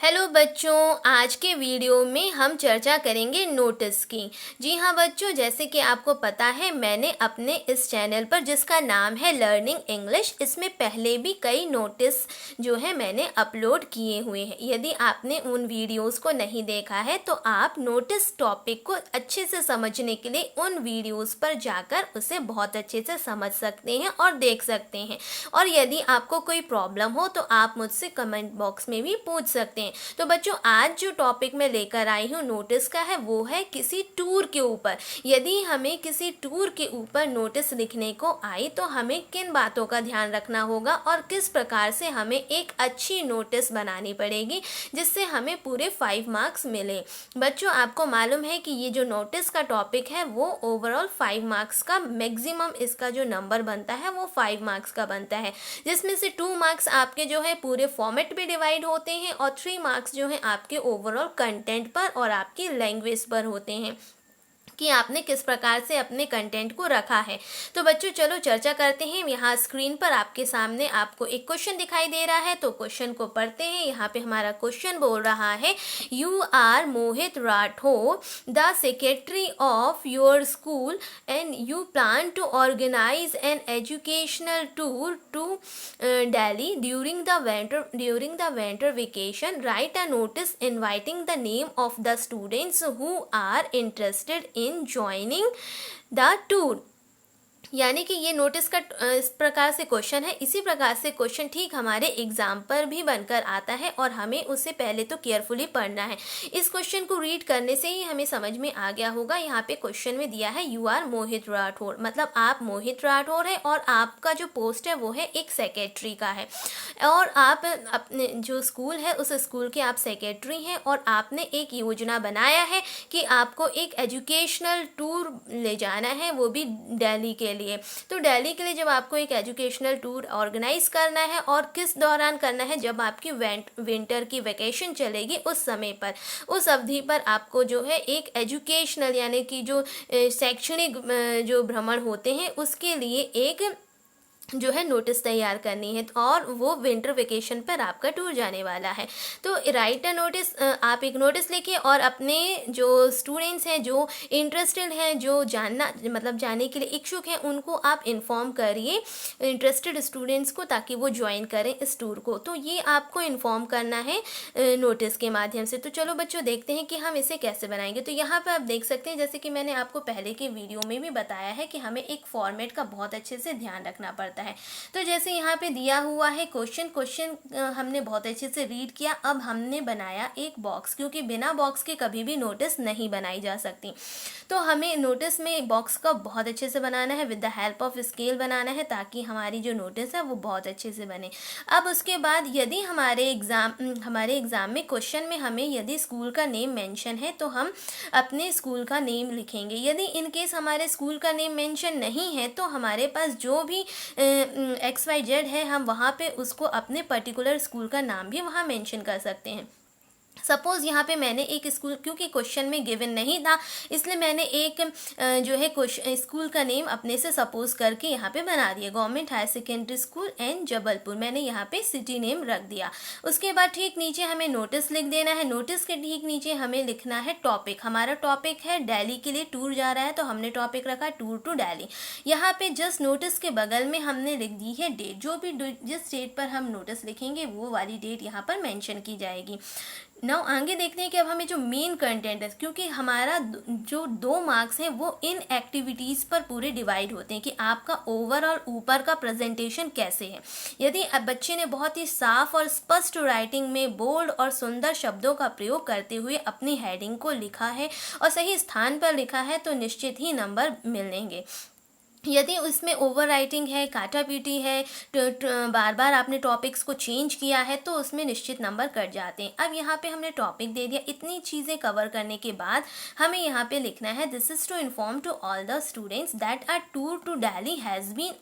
Hello बच्चों, आज के वीडियो में हम चर्चा करेंगे नोटिस की। जी हाँ बच्चों, जैसे कि आपको पता है मैंने अपने इस चैनल पर जिसका नाम है लर्निंग इंग्लिश, इसमें पहले भी कई नोटिस जो है मैंने अपलोड किए हुए हैं। यदि आपने उन वीडियोस को नहीं देखा है तो आप नोटिस टॉपिक को अच्छे से समझने के लिए उन वीडियोस पर जाकर उसे बहुत अच्छे से समझ सकते हैं और देख सकते हैं। और यदि आपको कोई प्रॉब्लम हो तो आप मुझसे कमेंट बॉक्स में भी पूछ सकते हैं। तो बच्चों, आज जो टॉपिक मैं लेकर आई हूँ नोटिस का है, वो है किसी टूर के ऊपर। यदि हमें किसी टूर के ऊपर नोटिस लिखने को आई तो हमें किन बातों का ध्यान रखना होगा और किस प्रकार से हमें एक अच्छी नोटिस बनानी पड़ेगी जिससे हमें पूरे 5 मार्क्स मिले। बच्चों, आपको मालूम है कि ये जो नोटिस का टॉपिक है वो ओवरऑल 5 मार्क्स का मैक्सिमम इसका जो नंबर बनता है वो 5 मार्क्स का बनता है, जिसमें से 2 मार्क्स आपके जो है पूरे फॉर्मेट पे डिवाइड होते हैं और 3 मार्क्स जो है आपके ओवरऑल कंटेंट पर और आपकी लैंग्वेज पर होते हैं कि आपने किस प्रकार से अपने कंटेंट को रखा है। तो बच्चों चलो चर्चा करते हैं। यहाँ स्क्रीन पर आपके सामने आपको एक क्वेश्चन दिखाई दे रहा है, तो क्वेश्चन को पढ़ते हैं। यहाँ पे हमारा क्वेश्चन बोल रहा है, you are Mohit Rathore, the secretary of your school and you plan to organize an educational tour to Delhi during the winter vacation. Write a notice inviting the name of the students who are interested in joining the tour. यानी कि ये notice का इस प्रकार से question है। इसी प्रकार से क्वेश्चन ठीक हमारे एग्जाम पर भी बनकर आता है और हमें उसे पहले तो केयरफुली पढ़ना है। इस क्वेश्चन को रीड करने से ही हमें समझ में आ गया होगा। यहाँ पे क्वेश्चन में दिया है यू आर मोहित राठौर, मतलब आप मोहित राठौर है और आपका जो पोस्ट है वो है एक सेक्रेटरी का है और आप अपने जो स्कूल है उस स्कूल के आप सेक्रेटरी हैं और आपने एक योजना बनाया है कि आपको एक एजुकेशनल टूर ले जाना है, वो भी दिल्ली के लिए। तो दिल्ली के लिए जब आपको एक एजुकेशनल टूर ऑर्गेनाइज करना है और किस दौरान करना है, जब आपकी विंटर की वैकेशन चलेगी उस समय पर, उस अवधि पर आपको जो है एक एजुकेशनल यानी कि जो शैक्षणिक जो भ्रमण होते हैं उसके लिए एक जो है नोटिस तैयार करनी है और वो विंटर वेकेशन पर आपका टूर जाने वाला है। तो राइट अ नोटिस, आप एक नोटिस लिखिए और अपने जो स्टूडेंट्स हैं जो इंटरेस्टेड हैं, जो जानना मतलब जाने के लिए इच्छुक हैं, उनको आप इन्फॉर्म करिए, इंटरेस्टेड स्टूडेंट्स को, ताकि वो ज्वाइन करें इस टूर को। तो ये आपको इन्फॉर्म करना है नोटिस के माध्यम से। तो चलो बच्चों देखते हैं कि हम इसे कैसे बनाएंगे। तो यहाँ पर आप देख सकते हैं, जैसे कि मैंने आपको पहले के वीडियो में भी बताया है कि हमें एक फॉर्मेट का बहुत अच्छे से ध्यान रखना पड़ता है। तो जैसे यहाँ पे दिया हुआ है क्वेश्चन हमने बहुत अच्छे से रीड किया। अब हमने बनाया एक बॉक्स, क्योंकि बिना बॉक्स के कभी भी नोटिस नहीं बनाई जा सकती। तो हमें नोटिस में बॉक्स का बहुत अच्छे से बनाना है, with the help of scale बनाना है, ताकि हमारी जो नोटिस है वो बहुत अच्छे से बने। अब उसके बाद यदि हमारे एग्जाम में क्वेश्चन में हमें यदि स्कूल का नेम मेंशन है तो हम अपने स्कूल का नेम लिखेंगे। यदि इनकेस हमारे स्कूल का नेम मेंशन नहीं है तो हमारे पास जो भी XYZ है, हम वहाँ पे उसको अपने पर्टिकुलर स्कूल का नाम भी वहाँ मेंशन कर सकते हैं। सपोज़ यहाँ पे मैंने एक स्कूल, क्योंकि क्वेश्चन में गिवन नहीं था इसलिए मैंने एक जो है स्कूल का नेम अपने से सपोज करके यहाँ पे बना दिया, government higher secondary school and Jabalpur. मैंने यहाँ पे सिटी नेम रख दिया। उसके बाद ठीक नीचे हमें नोटिस लिख देना है। नोटिस के ठीक नीचे हमें लिखना है टॉपिक। हमारा टॉपिक है दिल्ली के लिए टूर जा रहा है, तो हमने टॉपिक रखा टूर टू दिल्ली। यहाँ पे जस्ट नोटिस के बगल में हमने लिख दी है डेट। जो भी जिस डेट पर हम नोटिस लिखेंगे वो वाली डेट यहाँ पर मेंशन की जाएगी। नाउ आगे देखते हैं कि अब हमें जो मेन कंटेंट है, क्योंकि हमारा जो 2 मार्क्स हैं वो इन एक्टिविटीज़ पर पूरे डिवाइड होते हैं कि आपका ओवरऑल ऊपर का प्रेजेंटेशन कैसे है। यदि अब बच्चे ने बहुत ही साफ और स्पष्ट राइटिंग में बोल्ड और सुंदर शब्दों का प्रयोग करते हुए अपनी हेडिंग को लिखा है और सही स्थान पर लिखा है तो निश्चित ही नंबर मिलेंगे। यदि उसमें ओवर राइटिंग है, काटा पीटी है, बार बार आपने टॉपिक्स को चेंज किया है तो उसमें निश्चित नंबर कट जाते हैं। अब यहाँ पे हमने टॉपिक दे दिया। इतनी चीज़ें कवर करने के बाद हमें यहाँ पे लिखना है, this is to inform to all the students that a tour to Delhi has been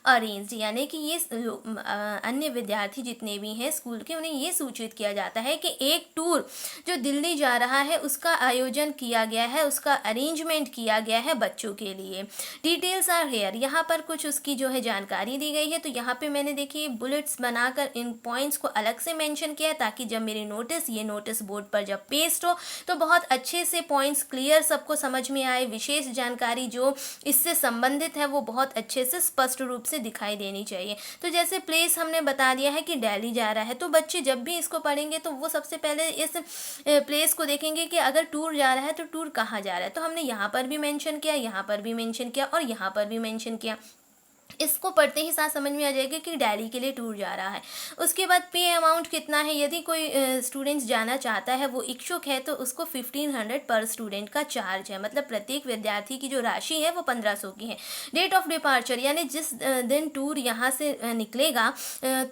arranged. यानी कि ये अन्य विद्यार्थी जितने भी हैं स्कूल के, उन्हें ये सूचित किया जाता है कि एक टूर जो दिल्ली जा रहा है उसका आयोजन किया गया है, उसका अरेंजमेंट किया गया है बच्चों के लिए। डिटेल्स आर हेयर, यहाँ पर कुछ उसकी जो है जानकारी दी गई है। तो यहाँ पे मैंने देखिए बुलेट्स बनाकर इन पॉइंट्स को अलग से मेंशन किया है, ताकि जब मेरे ये नोटिस बोर्ड पर जब पेस्ट हो तो बहुत अच्छे से पॉइंट्स क्लियर सबको समझ में आए। विशेष जानकारी जो इससे संबंधित है वो बहुत अच्छे से स्पष्ट रूप से दिखाई देनी चाहिए। तो जैसे प्लेस हमने बता दिया है कि दिल्ली जा रहा है, तो बच्चे जब भी इसको पढ़ेंगे तो वो सबसे पहले इस प्लेस को देखेंगे कि अगर टूर जा रहा है तो टूर कहाँ जा रहा है। तो हमने यहाँ पर भी मेंशन किया, यहाँ पर भी मेंशन किया और यहाँ पर भी मेंशन किया। इसको पढ़ते ही साथ समझ में आ जाएगा कि दिल्ली के लिए टूर जा रहा है। उसके बाद पे अमाउंट कितना है, यदि कोई स्टूडेंट्स जाना चाहता है, वो इच्छुक है, तो उसको 1500 पर स्टूडेंट का चार्ज है। मतलब प्रत्येक विद्यार्थी की जो राशि है वो 1500 की है। डेट ऑफ डिपार्चर यानी जिस दिन टूर यहाँ से निकलेगा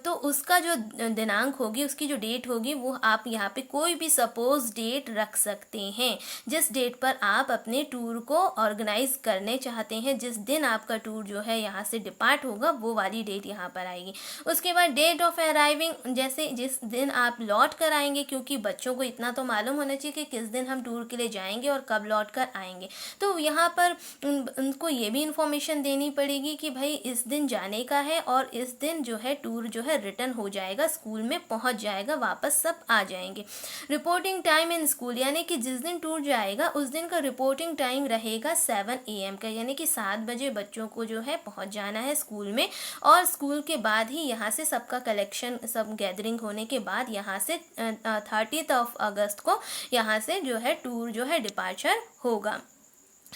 तो उसका जो दिनांक होगी, उसकी जो डेट होगी, वो आप यहाँ पे कोई भी सपोज डेट रख सकते हैं। जिस डेट पर आप अपने टूर को ऑर्गेनाइज करने चाहते हैं, जिस दिन आपका टूर जो है यहाँ से डिपार्ट होगा, वो वाली डेट यहाँ पर आएगी। उसके बाद डेट ऑफ अराइविंग, जैसे जिस दिन आप लौट कर आएंगे, क्योंकि बच्चों को इतना तो मालूम होना चाहिए कि किस दिन हम टूर के लिए जाएंगे और कब लौट कर आएंगे। तो यहाँ पर उनको ये भी इंफॉर्मेशन देनी पड़ेगी कि भाई इस दिन जाने का है और इस दिन जो है टूर जो है रिटर्न हो जाएगा, स्कूल में पहुँच जाएगा, वापस सब आ जाएंगे। रिपोर्टिंग टाइम इन स्कूल, यानी कि जिस दिन टूर जाएगा उस दिन का रिपोर्टिंग टाइम रहेगा 7 AM का, यानी कि 7 बजे बच्चों को जो है पहुँच जाना है स्कूल में। और स्कूल के बाद ही यहाँ से सबका कलेक्शन, सब गैदरिंग होने के बाद यहाँ से 30 अगस्त को यहाँ से जो है टूर जो है डिपार्चर होगा।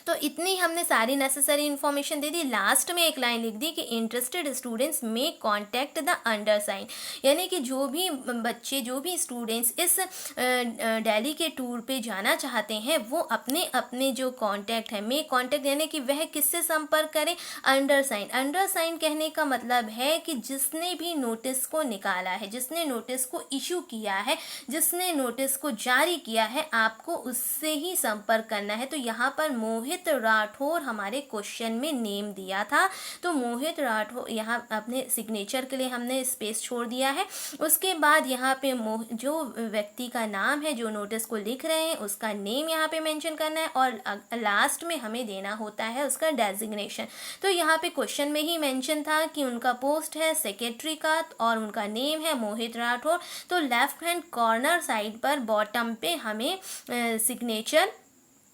तो इतनी हमने सारी नेसेसरी इन्फॉर्मेशन दे दी। लास्ट में एक लाइन लिख दी कि इंटरेस्टेड स्टूडेंट्स में कॉन्टैक्ट द अंडरसाइन, यानी कि जो भी बच्चे, जो भी स्टूडेंट्स इस दिल्ली के टूर पे जाना चाहते हैं, वो अपने अपने जो कॉन्टैक्ट है, में कॉन्टैक्ट यानी कि वह किससे संपर्क करें, अंडरसाइन। अंडरसाइन कहने का मतलब है कि जिसने भी नोटिस को निकाला है, जिसने नोटिस को इशू किया है, जिसने नोटिस को जारी किया है, आपको उससे ही संपर्क करना है। तो यहाँ पर मोहित राठौर हमारे क्वेश्चन में नेम दिया था, तो मोहित राठौर यहाँ अपने सिग्नेचर के लिए हमने स्पेस छोड़ दिया है। उसके बाद यहाँ पे जो व्यक्ति का नाम है, जो नोटिस को लिख रहे हैं, उसका नेम यहाँ पे मेंशन करना है और लास्ट में हमें देना होता है उसका डेजिग्नेशन। तो यहाँ पे क्वेश्चन में ही मेंशन था कि उनका पोस्ट है सेक्रेटरी का और उनका नेम है मोहित राठौर। तो लेफ्ट हैंड कॉर्नर साइड पर बॉटम पे हमें सिग्नेचर,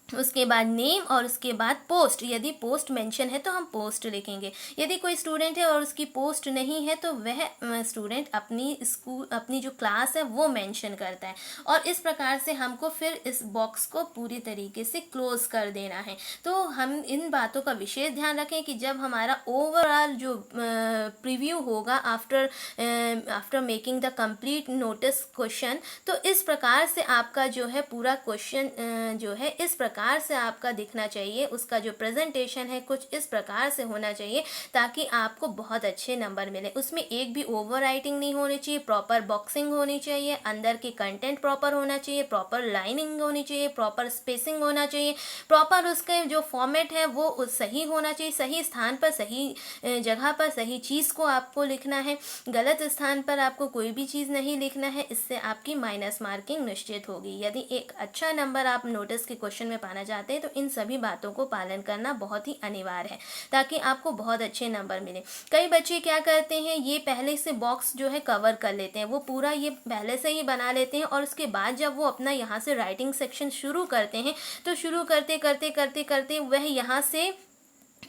उसके बाद नेम और उसके बाद पोस्ट, यदि पोस्ट मेंशन है तो हम पोस्ट लिखेंगे। यदि कोई स्टूडेंट है और उसकी पोस्ट नहीं है तो वह स्टूडेंट अपनी जो क्लास है वो मेंशन करता है। और इस प्रकार से हमको फिर इस बॉक्स को पूरी तरीके से क्लोज कर देना है। तो हम इन बातों का विशेष ध्यान रखें कि जब हमारा ओवरऑल जो प्रीव्यू होगा after making the complete notice question, तो इस प्रकार से आपका जो है पूरा क्वेश्चन जो है इस प्रकार से आपका दिखना चाहिए। उसका जो प्रेजेंटेशन है कुछ इस प्रकार से होना चाहिए ताकि आपको बहुत अच्छे नंबर मिले। उसमें एक भी ओवर राइटिंग नहीं होनी चाहिए, प्रॉपर बॉक्सिंग होनी चाहिए, अंदर की कंटेंट प्रॉपर होना चाहिए, प्रॉपर लाइनिंग होनी चाहिए, प्रॉपर स्पेसिंग होना चाहिए, प्रॉपर उसके जो फॉर्मेट है वो सही होना चाहिए, सही स्थान पर, सही जगह पर सही चीज़ को आपको लिखना है। गलत स्थान पर आपको कोई भी चीज़ नहीं लिखना है, इससे आपकी माइनस मार्किंग निश्चित होगी। यदि एक अच्छा नंबर आप नोटिस के क्वेश्चन में पाना चाहते हैं तो इन सभी बातों को पालन करना बहुत ही अनिवार्य है ताकि आपको बहुत अच्छे नंबर मिले। कई बच्चे क्या करते हैं, ये पहले से बॉक्स जो है कवर कर लेते हैं, वो पूरा ये पहले से ही बना लेते हैं और उसके बाद जब वो अपना यहाँ से राइटिंग सेक्शन शुरू करते हैं तो शुरू करते करते करते करते वह यहाँ से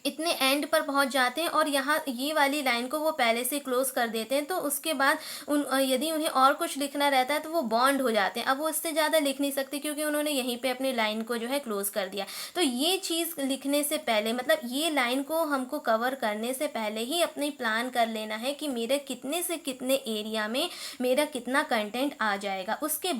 इतने एंड पर पहुंच जाते हैं और यहाँ ये वाली लाइन को वो पहले से क्लोज कर देते हैं। तो उसके बाद यदि उन्हें और कुछ लिखना रहता है तो वो बॉन्ड हो जाते हैं। अब वो इससे ज़्यादा लिख नहीं सकते क्योंकि उन्होंने यहीं पे अपनी लाइन को जो है क्लोज कर दिया। तो ये चीज़ लिखने से पहले, मतलब ये लाइन को हमको कवर करने से पहले ही अपने प्लान कर लेना है कि मेरे कितने से कितने एरिया में मेरा कितना कंटेंट आ जाएगा। उसके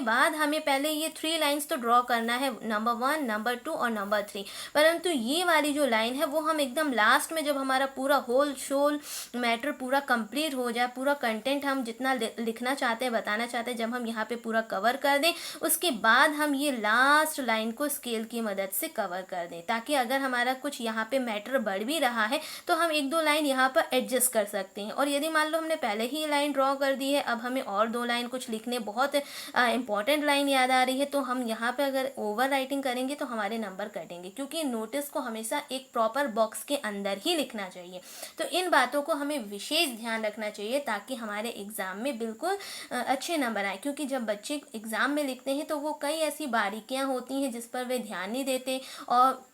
बाद हमें पहले ये 3 लाइन्स तो ड्रॉ करना है, नंबर 1, नंबर 2 और नंबर 3। परंतु ये वाली जो लाइन है वो हम एकदम लास्ट में, जब हमारा पूरा होल शोल मैटर पूरा कंप्लीट हो जाए, पूरा कंटेंट हम जितना लिखना चाहते हैं, बताना चाहते हैं, जब हम यहाँ पे पूरा कवर कर दें, उसके बाद हम ये लास्ट लाइन को स्केल की मदद से कवर कर दें ताकि अगर हमारा कुछ यहाँ पे मैटर बढ़ भी रहा है तो हम 1-2 लाइन यहाँ पर एडजस्ट कर सकते हैं। और यदि मान लो हमने पहले ही लाइन ड्रॉ कर दी है, अब हमें और 2 लाइन कुछ लिखने, बहुत इंपॉर्टेंट लाइन याद आ रही है, तो हम यहाँ पे अगर ओवर राइटिंग करेंगे तो हमारे नंबर कटेंगे, क्योंकि नोटिस को हमेशा एक प्रॉपर बॉक्स के अंदर ही लिखना चाहिए। तो इन बातों को हमें विशेष ध्यान रखना चाहिए ताकि हमारे एग्ज़ाम में बिल्कुल अच्छे नंबर आए, क्योंकि जब बच्चे एग्ज़ाम में लिखते हैं तो वो कई ऐसी बारीकियां होती हैं जिस पर वे ध्यान नहीं देते और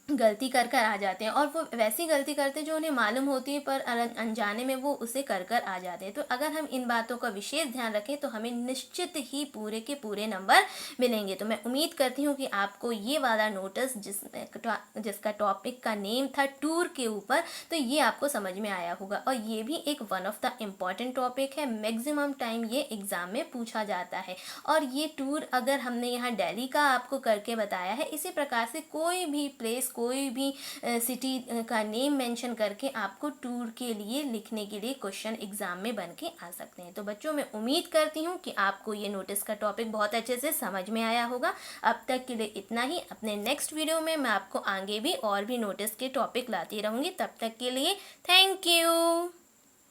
गलती कर कर आ जाते हैं, और वो वैसी गलती करते हैं जो उन्हें मालूम होती है पर अनजाने में वो उसे कर कर आ जाते हैं। तो अगर हम इन बातों का विशेष ध्यान रखें तो हमें निश्चित ही पूरे के पूरे नंबर मिलेंगे। तो मैं उम्मीद करती हूँ कि आपको ये वाला नोटिस जिसका टॉपिक का नेम था टूर के ऊपर, तो ये आपको समझ में आया होगा। और ये भी एक one of the important topic है, मैक्सिमम टाइम ये एग्ज़ाम में पूछा जाता है। और ये टूर अगर हमने यहाँ दिल्ली का आपको करके बताया है, इसी प्रकार से कोई भी प्लेस, कोई भी सिटी का नेम मेंशन करके आपको टूर के लिए लिखने के लिए क्वेश्चन एग्जाम में बन के आ सकते हैं। तो बच्चों, मैं उम्मीद करती हूँ कि आपको ये नोटिस का टॉपिक बहुत अच्छे से समझ में आया होगा। अब तक के लिए इतना ही। अपने नेक्स्ट वीडियो में मैं आपको आगे भी और भी नोटिस के टॉपिक लाती रहूँगी। तब तक के लिए थैंक यू।